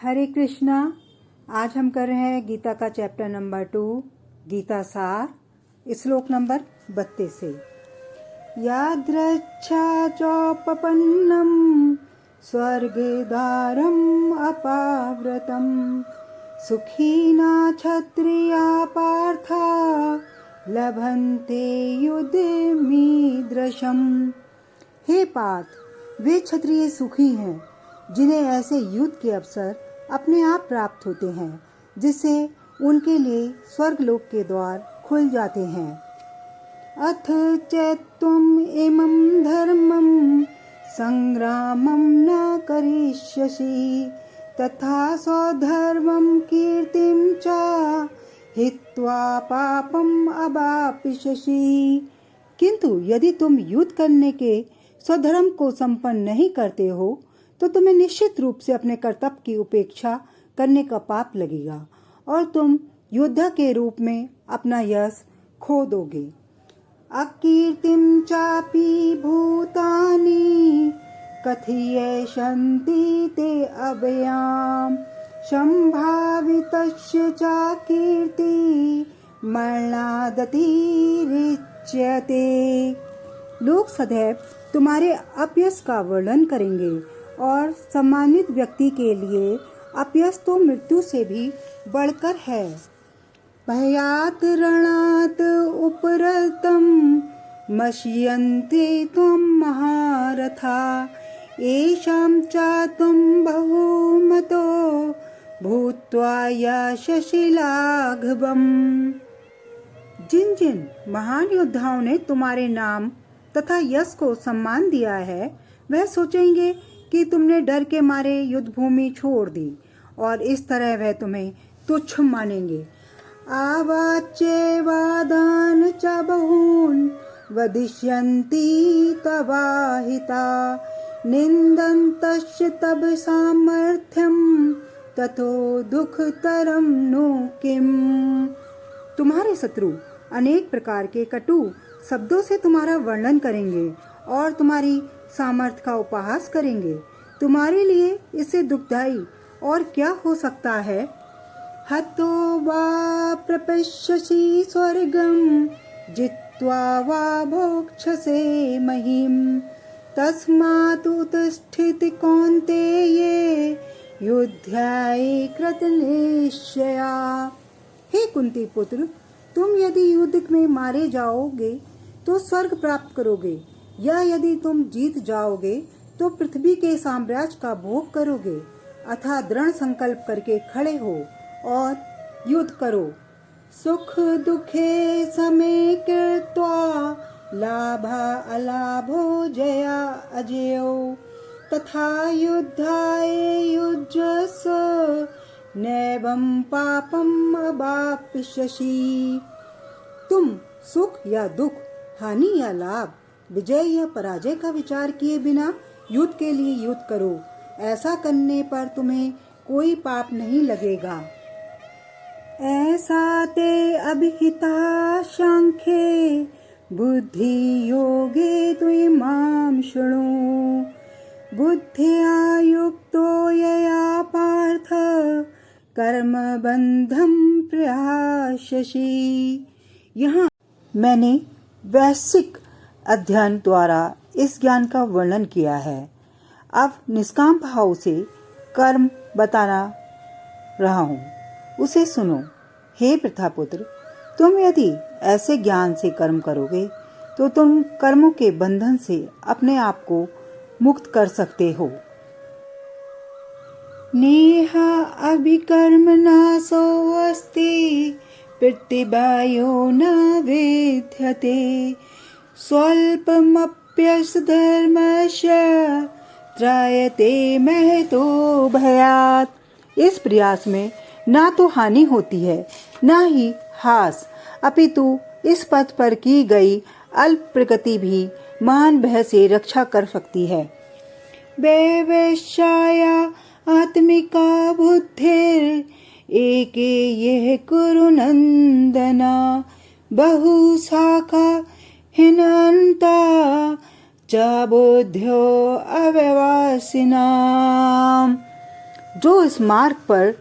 हरे कृष्णा। आज हम कर रहे हैं गीता का चैप्टर नंबर 2 गीता सार, श्लोक नंबर 32 से। यादृच्छा चोपपन्नम स्वर्गद्वारम अपाव्रतम सुखीना क्षत्रिया पार्था लभन्ते युद्धमीदृशम। हे पार्थ, वे क्षत्रिय सुखी हैं जिन्हें ऐसे युद्ध के अवसर अपने आप प्राप्त होते हैं जिससे उनके लिए स्वर्गलोक के द्वार खुल जाते हैं। अथ चैत्वम इमं धर्मं संग्रामं न करिष्यसि तथा स्वधर्मं कीर्तिं च हित्वा पापम अवाप्स्यसि। किंतु यदि तुम युद्ध करने के स्वधर्म को संपन्न नहीं करते हो तो तुम्हें निश्चित रूप से अपने कर्तव्य की उपेक्षा करने का पाप लगेगा और तुम योद्धा के रूप में अपना यश खो दोगे। अकीर्तिम चापि भूतानि कथयिष्यन्ति ते अव्ययाम् संभावितस्य च कीर्ति मरणादतिरिच्यते। लोग सदैव तुम्हारे अपयश का वर्णन करेंगे और सम्मानित व्यक्ति के लिए अपयश तो मृत्यु से भी बढ़कर है। भयात रणात उपरतम मश्यन्ते त्वं महारथा येषां च त्वं बहुमतो भूत्वा यशसि लाघवम्। जिन जिन महान योद्धाओं ने तुम्हारे नाम तथा यश को सम्मान दिया है वह सोचेंगे कि तुमने डर के मारे युद्ध भूमि छोड़ दी और इस तरह वह तुम्हें तुच्छ मानेंगे। आवाच्य वादान च बहून वदिष्यन्ति तवाहिता निन्दन्तश्च तव सामर्थ्यं ततो दुःखतरं नो किम्। तुम्हारे शत्रु अनेक प्रकार के कटु शब्दों से तुम्हारा वर्णन करेंगे और तुम्हारी सामर्थ्य का उपहास करेंगे। तुम्हारे लिए इससे दुखदाई और क्या हो सकता है। हतो वा प्रपश्यसि स्वर्गं जित्वा वा भोक्ष्यसे महीम् तस्मात् उत्तिष्ठ कौन्तेय युद्धाय कृतनिश्चया। हे कुंती पुत्र, तुम यदि युद्ध में मारे जाओगे तो स्वर्ग प्राप्त करोगे या यदि तुम जीत जाओगे तो पृथ्वी के साम्राज्य का भोग करोगे। अतः दृढ़ संकल्प करके खड़े हो और युद्ध करो। सुख दुखे समे कृत्वा लाभा अलाभो जया अजयो तथा युद्धाय युज्यस्व नैवं पापम अवाप्स्यसि। तुम सुख या दुख, हानि या लाभ, विजय या पराजय का विचार किए बिना युद्ध के लिए युद्ध करो। ऐसा करने पर तुम्हें कोई पाप नहीं लगेगा। ऐसा ते अभिहिता सांख्ये बुद्धि योगे त्वमां शृणु बुद्धिया युक्तो यया पार्थ कर्म बंधम प्रयास्यसि। यहाँ मैंने वैश्विक अध्ययन द्वारा इस ज्ञान का वर्णन किया है। अब निष्काम भाव से कर्म बताना रहा हूँ, उसे सुनो। हे प्रथापुत्र, तुम यदि ऐसे ज्ञान से कर्म करोगे तो तुम कर्मों के बंधन से अपने आप को मुक्त कर सकते हो। नेहा अभिकर्म नाशो अस्ति प्रतिबायो न विद्यते स्वल्पमप्यस्य धर्मस्य त्रायते महतो भयात्। इस प्रयास में ना तो हानि होती है ना ही हास, अपितु इस पथ पर की गई अल्प प्रगति भी महान भय से रक्षा कर सकती है। वैवेश्याया आत्मिका बुद्धिर एके यह कुरु नंदना बहुशाखा हिनन्ता च बुद्ध्यो अव्यवसिनाम्। जो इस मार्ग पर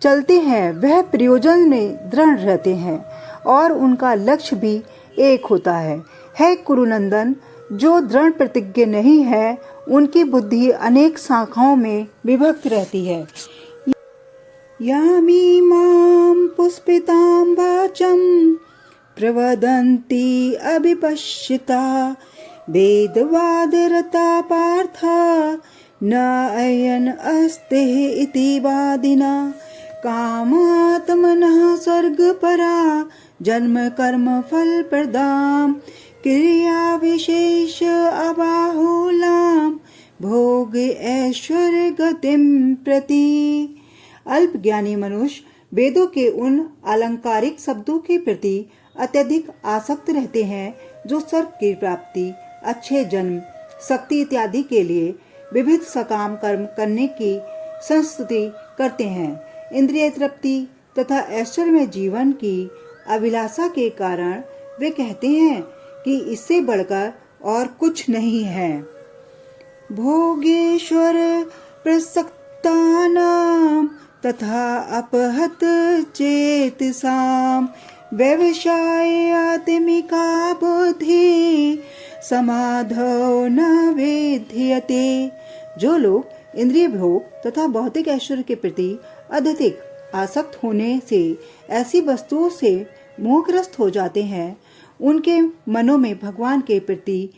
चलते हैं वह प्रयोजन में दृढ़ रहते हैं और उनका लक्ष्य भी एक होता है कुरुनंदन, जो दृढ़ प्रतिज्ञ नहीं है उनकी बुद्धि अनेक शाखाओं में विभक्त रहती है। यामी माम पुष्पितां वाचम प्रवदन्ति अभिपश्यता वेदवादरता पार्था न अयन अस्ते इति वादिना कामात्मनः स्वर्गपरा जन्म कर्म फल प्रदाम क्रिया विशेष अबाहुलाम भोग ऐश्वर्य गतिम प्रति। अल्प ज्ञानी मनुष्य वेदों के उन अलंकारिक शब्दों के प्रति अत्यधिक आसक्त रहते हैं जो स्वर्ग की प्राप्ति, अच्छे जन्म, शक्ति इत्यादि के लिए विविध सकाम कर्म करने की संस्तुति करते हैं। इंद्रिय तृप्ति तथा ऐश्वर्य में जीवन की अभिलाषा के कारण वे कहते हैं कि इससे बढ़कर और कुछ नहीं है। भोगेश्वर प्रसक्तानां तथा अपहत चेतसाम व्यवसाय आत्मिका बुद्धि समाधो न वेद्यते। जो लोग इंद्रिय भोग तथा भौतिक ऐश्वर्य के प्रति अत्यधिक आसक्त होने से ऐसी वस्तुओं से मोहग्रस्त हो जाते हैं, उनके मनों में भगवान के प्रति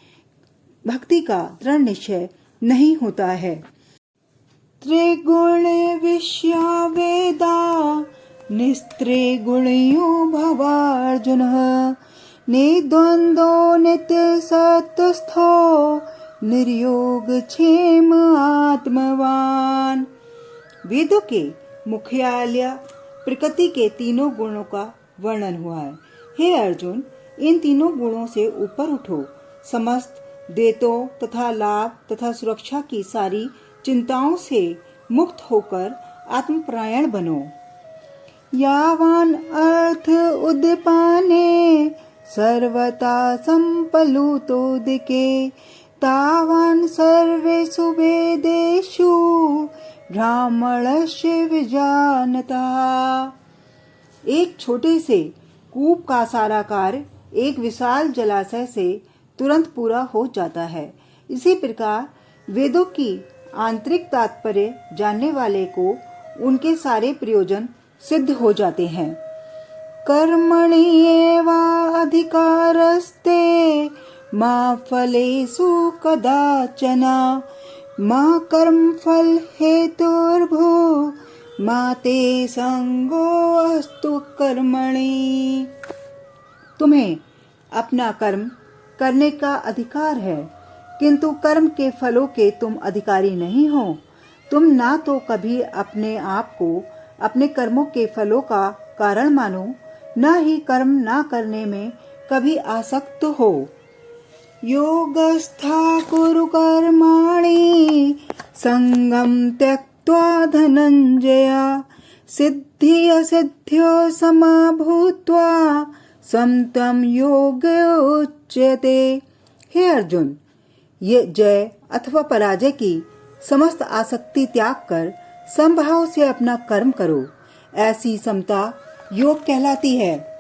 भक्ति का दृढ़ निश्चय नहीं होता है। त्रिगुण विषया वेदा निस्त्रिगुणयो भवार्जुन निद्वंद्वो नित्य सत्स्थो निर्योग क्षेम आत्मवान। वेदों के मुख्यालय प्रकृति के तीनों गुणों का वर्णन हुआ है। हे अर्जुन, इन तीनों गुणों से ऊपर उठो, समस्त द्वैतों तथा लाभ तथा सुरक्षा की सारी चिंताओं से मुक्त होकर आत्मपरायण बनो। यावान अर्थ उद्दीपाने सर्वथा संप्लुतोदिके तावान सर्वेषु वेदेषु ब्राह्मणस्य विजानता। एक छोटे से कूप का सारा कार्य एक विशाल जलाशय से तुरंत पूरा हो जाता है। इसी प्रकार वेदों की आंतरिक तात्पर्य जानने वाले को उनके सारे प्रयोजन सिद्ध हो जाते हैं। कर्मणि एवाधिकारस्ते मा फलेषु कदाचना मा कर्मफल हेतुर्भू मा ते संगोऽस्तु कर्मणि। तुम्हें अपना कर्म करने का अधिकार है, किंतु कर्म के फलों के तुम अधिकारी नहीं हो। तुम ना तो कभी अपने आप को अपने कर्मों के फलों का कारण मानो, न ही कर्म ना करने में कभी आसक्त हो। योगस्था कुरु कर्माणि संगम त्यक्त्वा धनंजय सिद्धि असिद्ध्यो समाभूत्वा समत्वं योग उच्यते। हे अर्जुन, ये जय अथवा पराजय की समस्त आसक्ति त्याग कर समभाव से अपना कर्म करो, ऐसी समता योग कहलाती है।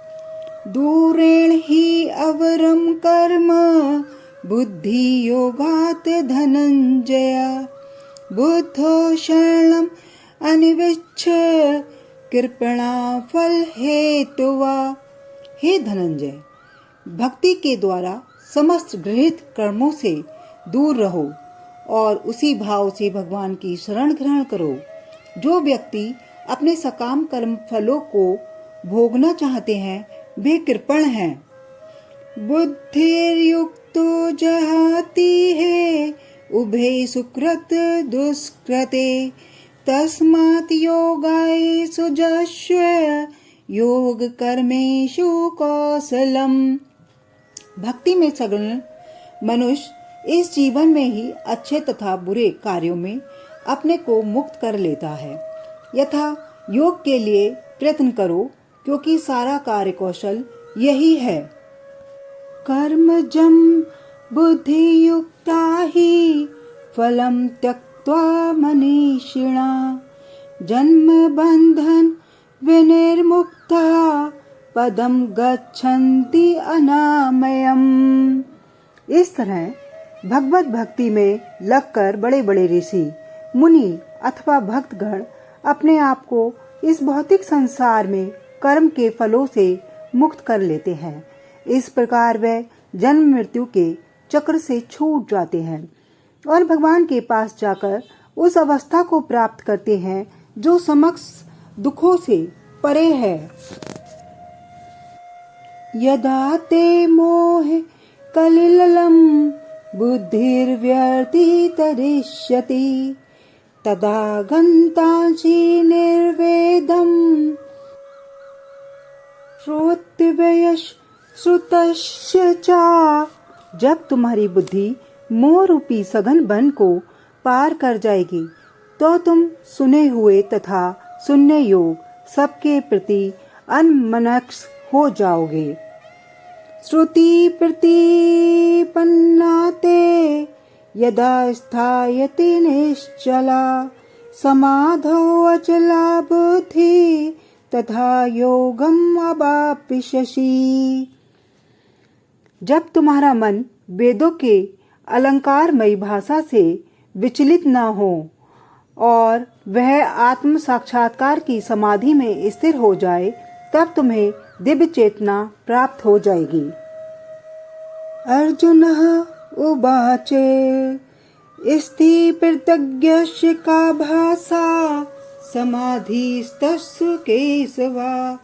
दूरेण ही अवरम कर्म बुद्धि योगात धनंजय बुद्धो शरणम अनिविच्छ कृपणा फल हेतुवा। हे धनंजय, भक्ति के द्वारा समस्त गृहीत कर्मों से दूर रहो और उसी भाव से भगवान की शरण ग्रहण करो। जो व्यक्ति अपने सकाम कर्म फलों को भोगना चाहते हैं वे कृपण हैं। बुद्धिर्युक्तो जहाति है उभे सुकृत दुष्कृते तस्मात् योगाय सुजस्व योग कर्मेषु कौशलम। भक्ति में सगुण मनुष्य इस जीवन में ही अच्छे तथा बुरे कार्यों में अपने को मुक्त कर लेता है। यथा योग के लिए प्रयत्न करो, क्योंकि सारा कार्य कौशल यही है। कर्मजं बुद्धि युक्ता ही फलम त्यक्त्वा मनीषिणा जन्म बंधन विनिर्मुक्ता पदम गच्छन्ति अनामयम। इस तरह भगवत भक्ति में लगकर बड़े बड़े ऋषि, मुनि अथवा भक्तगण अपने आप को इस भौतिक संसार में कर्म के फलों से मुक्त कर लेते हैं। इस प्रकार वे जन्म मृत्यु के चक्र से छूट जाते हैं और भगवान के पास जाकर उस अवस्था को प्राप्त करते हैं जो समस्त दुखों से परे है। यदा ते मोह कलिलम बुद्धिर्व्यतितरिष्यति तदा गन्तासि निर्वेदम श्रोतव्यश् श्रुतस्य च। जब तुम्हारी बुद्धि मोह रूपी सघन वन को पार कर जाएगी तो तुम सुने हुए तथा सुनने योग सबके प्रति अनमनस्क हो जाओगे। श्रुति प्रतिपन्नाते यदा स्थायति निश्चला समाधौ अचला बुद्धि तथा योगम अवाप्स्यसि। जब तुम्हारा मन वेदों के अलंकारमयी भाषा से विचलित न हो और वह आत्म साक्षात्कार की समाधि में स्थिर हो जाए, तब तुम्हें दिव्य चेतना प्राप्त हो जाएगी। अर्जुनः उवाच स्थितप्रज्ञस्य का भाषा समाधिस्तस्य केशवा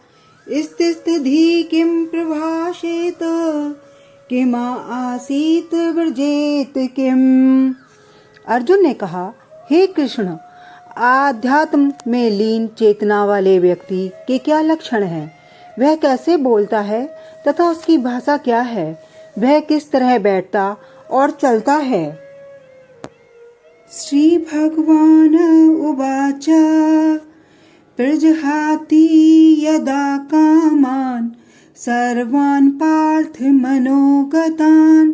स्थितिः किं प्रभाषेत किमा आसीत व्रजेत किम। अर्जुन ने कहा, हे कृष्ण, आध्यात्म में लीन चेतना वाले व्यक्ति के क्या लक्षण हैं? वह कैसे बोलता है तथा उसकी भाषा क्या है? वह किस तरह बैठता और चलता है? श्री भगवान उवाच प्रजहाति यदा कामान सर्वान् पार्थ मनोगतान्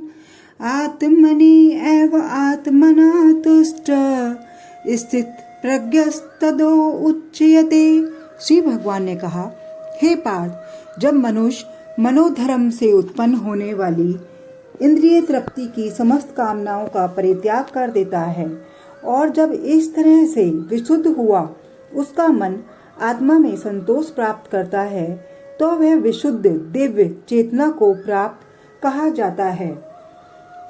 आत्मनि एव आत्मना तुष्ट स्थित प्रज्ञस्तदो उच्यते। श्री भगवान ने कहा, हे पार्थ, जब मनुष्य मनोधर्म से उत्पन्न होने वाली इंद्रिय तृप्ति की समस्त कामनाओं का परित्याग कर देता है और जब इस तरह से विशुद्ध हुआ उसका मन आत्मा में संतोष प्राप्त करता है, तो वह विशुद्ध दिव्य चेतना को प्राप्त कहा जाता है।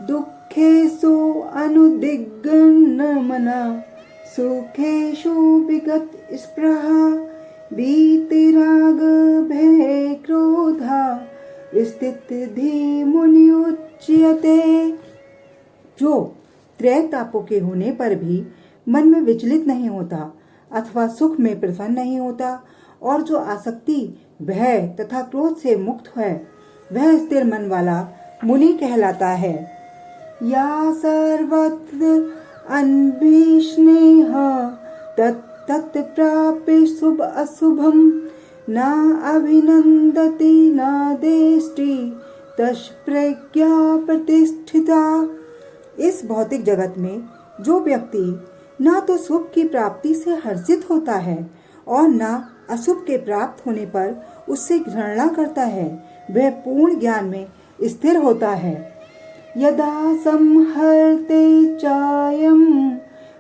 दुखेषु अनुदिग्न मना सुखेषु विगत स्पृहा वीतराग भय क्रोधा स्थितिः मुनि उच्यते। जो त्रय तापों के होने पर भी मन में विचलित नहीं होता अथवा सुख में प्रसन्न नहीं होता और जो आसक्ति, भय तथा क्रोध से मुक्त है, वह स्थिर मन वाला मुनि कहलाता है। या सर्वत्र अन्विष्णेह तत् प्राप्य शुभ अशुभम न अभिनंदति न देष्टि तस् प्रज्ञा प्रतिष्ठिता। इस भौतिक जगत में जो व्यक्ति न तो सुख की प्राप्ति से हर्षित होता है और न अशुभ के प्राप्त होने पर उससे घृणा करता है, वह पूर्ण ज्ञान में स्थिर होता है। यदा संहर्ते चायं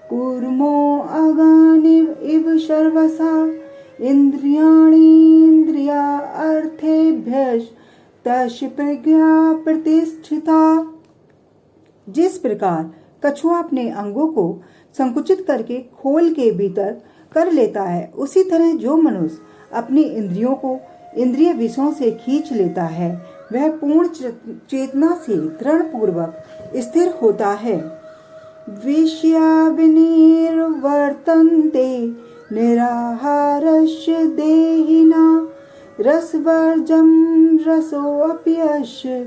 कूर्मो अगानिव इव सर्वसा इंद्रियाणीन्द्रिया अर्थेभ्यश्च तस्य प्रज्ञा प्रतिष्ठिता। जिस प्रकार कछुआ अपने अंगों को संकुचित करके खोल के भीतर कर लेता है, उसी तरह जो मनुष्य अपनी इंद्रियों को इंद्रिय विषयों से खींच लेता है, वह पूर्ण चेतना से दृढ़ पूर्वक स्थिर होता है। विषया विनिर्वर्तन्ते निराहारस्य देहिना रसवर्जं रसोऽप्यस्य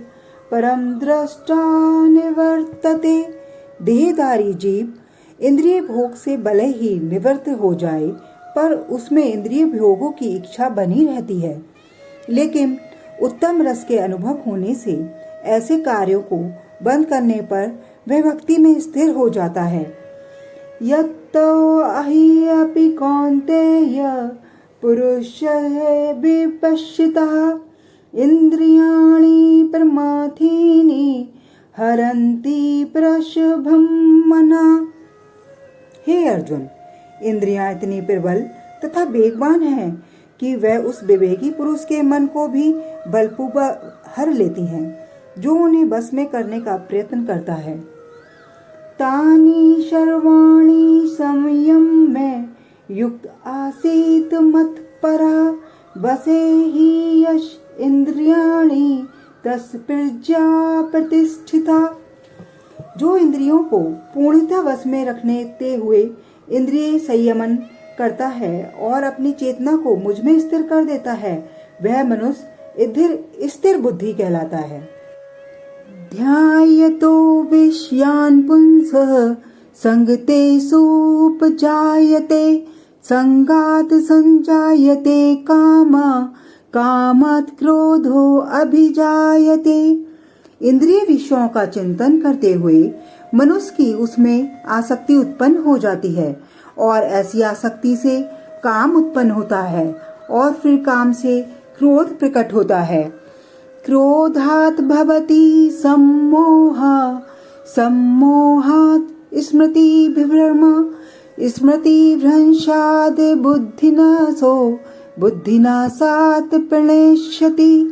परम दृष्टा निवर्तते। देहधारी जीव इंद्रिय भोग से भले ही निवृत्त हो जाए, पर उसमें इंद्रिय भोगों की इच्छा बनी रहती है। लेकिन उत्तम रस के अनुभव होने से ऐसे कार्यों को बंद करने पर वह भक्ति में स्थिर हो जाता है। यत्तो अहि अपि कौन्तेय पुरुषः विपश्चितः इंद्रियाणि प्रमाथीनि हरन्ति प्रशुभं मना। हे अर्जुन, इंद्रियां इतनी प्रबल तथा वेगवान हैं कि वह उस विवेकी पुरुष के मन को भी बलपूर्वक हर लेती हैं, जो उन्हें बस में करने का प्रयत्न करता है। तानि सर्वाणि संयम में युक्त आसीत मत्परा वसे हि यश इंद्रियाणि तस् प्रज्ञा प्रतिष्ठिता। जो इंद्रियों को पूर्णतः वश में रखने हुए इंद्रिय संयमन करता है और अपनी चेतना को मुझ में स्थिर कर देता है, वह मनुष्य स्थिर बुद्धि कहलाता है। ध्यायतो विषयान् पुंसः संगतेषु उपजायते संगात् संजायते कामात् क्रोधो अभिजायते। इंद्रिय विषयों का चिंतन करते हुए मनुष्य की उसमें आसक्ति उत्पन्न हो जाती है और ऐसी आसक्ति से काम उत्पन्न होता है और फिर काम से क्रोध प्रकट होता है। क्रोधात् भवति सम्मोहात् स्मृतिभ्रंशात् बुद्धिनाशात् प्रणश्यति।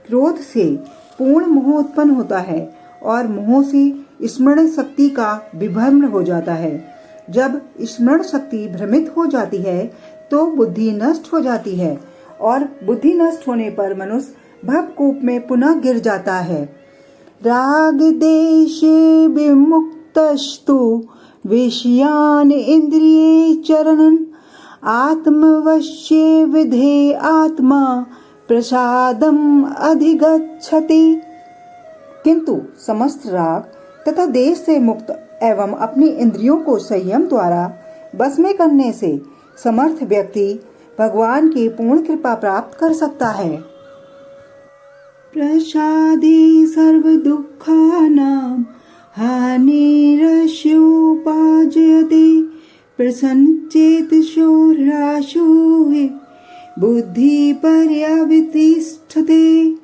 क्रोध से पूर्ण मोह उत्पन्न होता है और मोह से स्मरण शक्ति का विभ्रम हो जाता है। जब स्मरण शक्ति भ्रमित हो जाती है तो बुद्धि नष्ट हो जाती है और बुद्धि नष्ट होने पर मनुष्य भवकूप में पुनः गिर जाता है। राग देश विमुक्तस्तु विषयान इंद्रिये चरणन आत्मवश्ये विधे आत्मा प्रसादम अधिगच्छति। किंतु समस्त राग तथा देश से मुक्त एवं अपनी इंद्रियों को संयम द्वारा बस में करने से समर्थ व्यक्ति भगवान की पूर्ण कृपा प्राप्त कर सकता है। प्रसादे सर्व दुःखानां हानिरस्योपाजयते प्रसन्नचेतसो ह्रासो हि बुद्धि पर्यवतिष्ठते।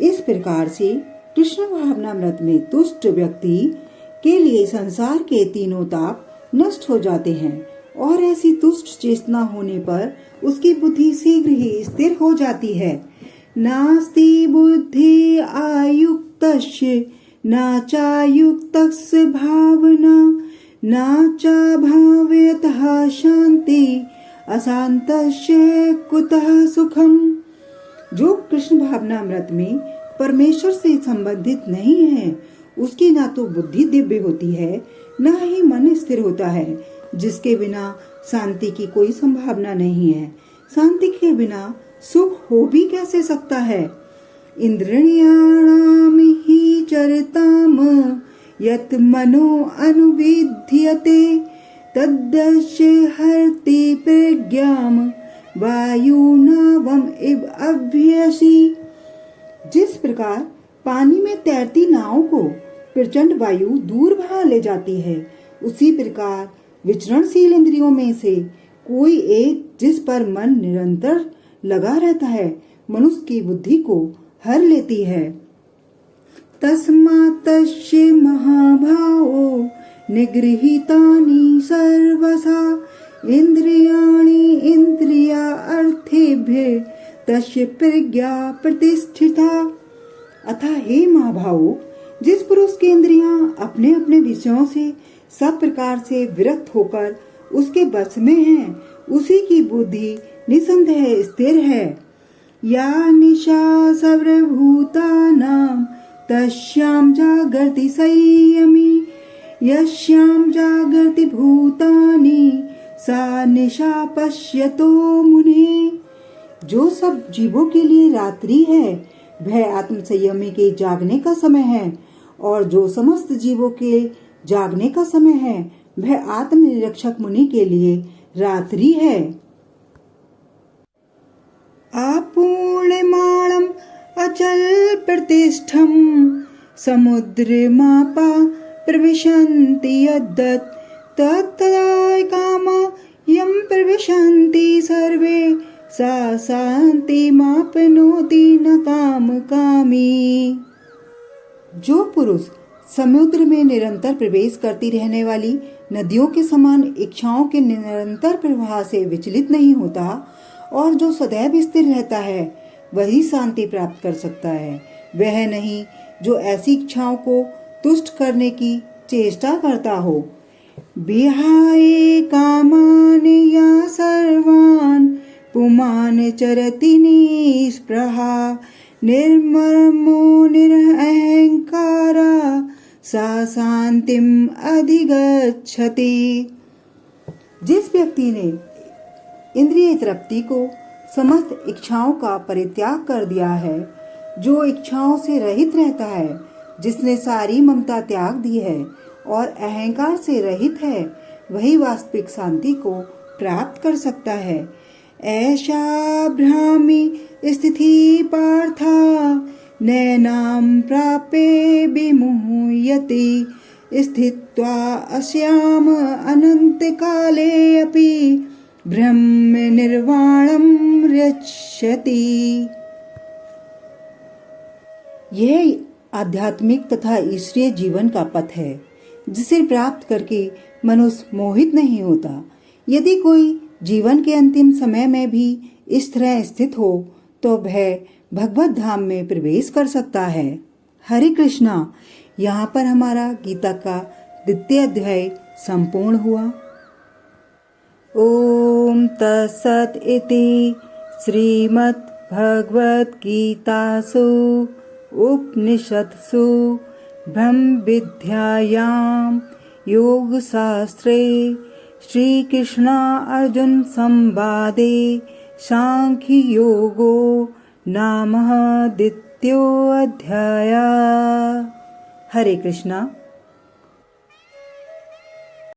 इस प्रकार से कृष्ण भावनामृत में तुष्ट व्यक्ति के लिए संसार के तीनों ताप नष्ट हो जाते हैं और ऐसी तुष्ट चेतना होने पर उसकी बुद्धि शीघ्र ही स्थिर हो जाती है। नास्ति बुद्धि आयुक्तस्य न चायुक्तस्य भावना न च भावयतः शांति अशांतस्य कुतः सुखम। जो कृष्ण भावनामृत में परमेश्वर से संबंधित नहीं है, उसकी ना तो बुद्धि दिव्य होती है न ही मन स्थिर होता है, जिसके बिना शांति की कोई संभावना नहीं है। शांति के बिना सुख हो भी कैसे सकता है। इंद्रियाणाम ही चरताम यत मनो अनुविध्यते तद्दस्य हरति प्रज्ञाम वायुनावम इव अभ्यसी। जिस प्रकार पानी में तैरती नाव को प्रचंड वायु दूर भगा ले जाती है, उसी प्रकार विचरणशील इंद्रियों में से कोई एक जिस पर मन निरंतर लगा रहता है, मनुष्य की बुद्धि को हर लेती है। तस्मात् तस्य महाभावो निगृहीतानि सर्वसा इंद्रियाणि इंद्रिया अर्थेभ्य तस्य प्रज्ञा प्रतिष्ठिता। अतः हे महाभावो, जिस पुरुष की इंद्रियां अपने अपने विषयों से सब प्रकार से विरक्त होकर उसके बस में हैं, उसी की बुद्धि निसंदेह स्थिर है। या निशा सर्वभूतानां तस्यां जागर्ति संयमी यस्यां जागर्ति भूतानि सा निशा पश्यतो मुने। जो सब जीवों के लिए रात्रि है, वह आत्म संयमी के जागने का समय है, और जो समस्त जीवों के जागने का समय है, वह आत्म निरीक्षक मुनि के लिए रात्रि है। अपूर्णमाणम् अचल प्रतिष्ठम् समुद्रमापा प्रविशन्ति यद्दत् तत्तदा कामा यं प्रविशन्ति सर्वे सा शान्तिमाप्नोति न कामकामी। जो पुरुष समुद्र में निरंतर प्रवेश करती रहने वाली नदियों के समान इच्छाओं के निरंतर प्रवाह से विचलित नहीं होता और जो सदैव स्थिर रहता है, वही शांति प्राप्त कर सकता है। वह नहीं जो ऐसी इच्छाओं को तुष्ट करने की चेष्टा करता हो। विहाय कामान या सर्वान् पुमान् चरति निःस्पृहा निर्ममो निरहंकारा सा शांतिम अधिगच्छति। जिस व्यक्ति ने इंद्रिय तृप्ति को समस्त इच्छाओं का परित्याग कर दिया है, जो इच्छाओं से रहित रहता है, जिसने सारी ममता त्याग दी है और अहंकार से रहित है, वही वास्तविक शांति को प्राप्त कर सकता है। ऐसा ब्राह्मी स्थिति पार्था नैनां प्राप्य विमुह्यति स्थित्वा अस्याम अनंत काले अपि ब्रह्म निर्वाणं रक्षति। यह आध्यात्मिक तथा ईश्वरीय जीवन का पथ है, जिसे प्राप्त करके मनुष्य मोहित नहीं होता। यदि कोई जीवन के अंतिम समय में भी इस तरह स्थित हो तो वह भगवत धाम में प्रवेश कर सकता है। हरे कृष्णा। यहाँ पर हमारा गीता का 2वां अध्याय संपूर्ण हुआ। ओम तत्सत् इति श्रीमद् भगवत गीतासु उपनिषत्सु ब्रह्म विद्यायां योग शास्त्रे श्री कृष्ण अर्जुन संवादे सांख्य योगो नामः 2वां अध्याय। हरे कृष्णा।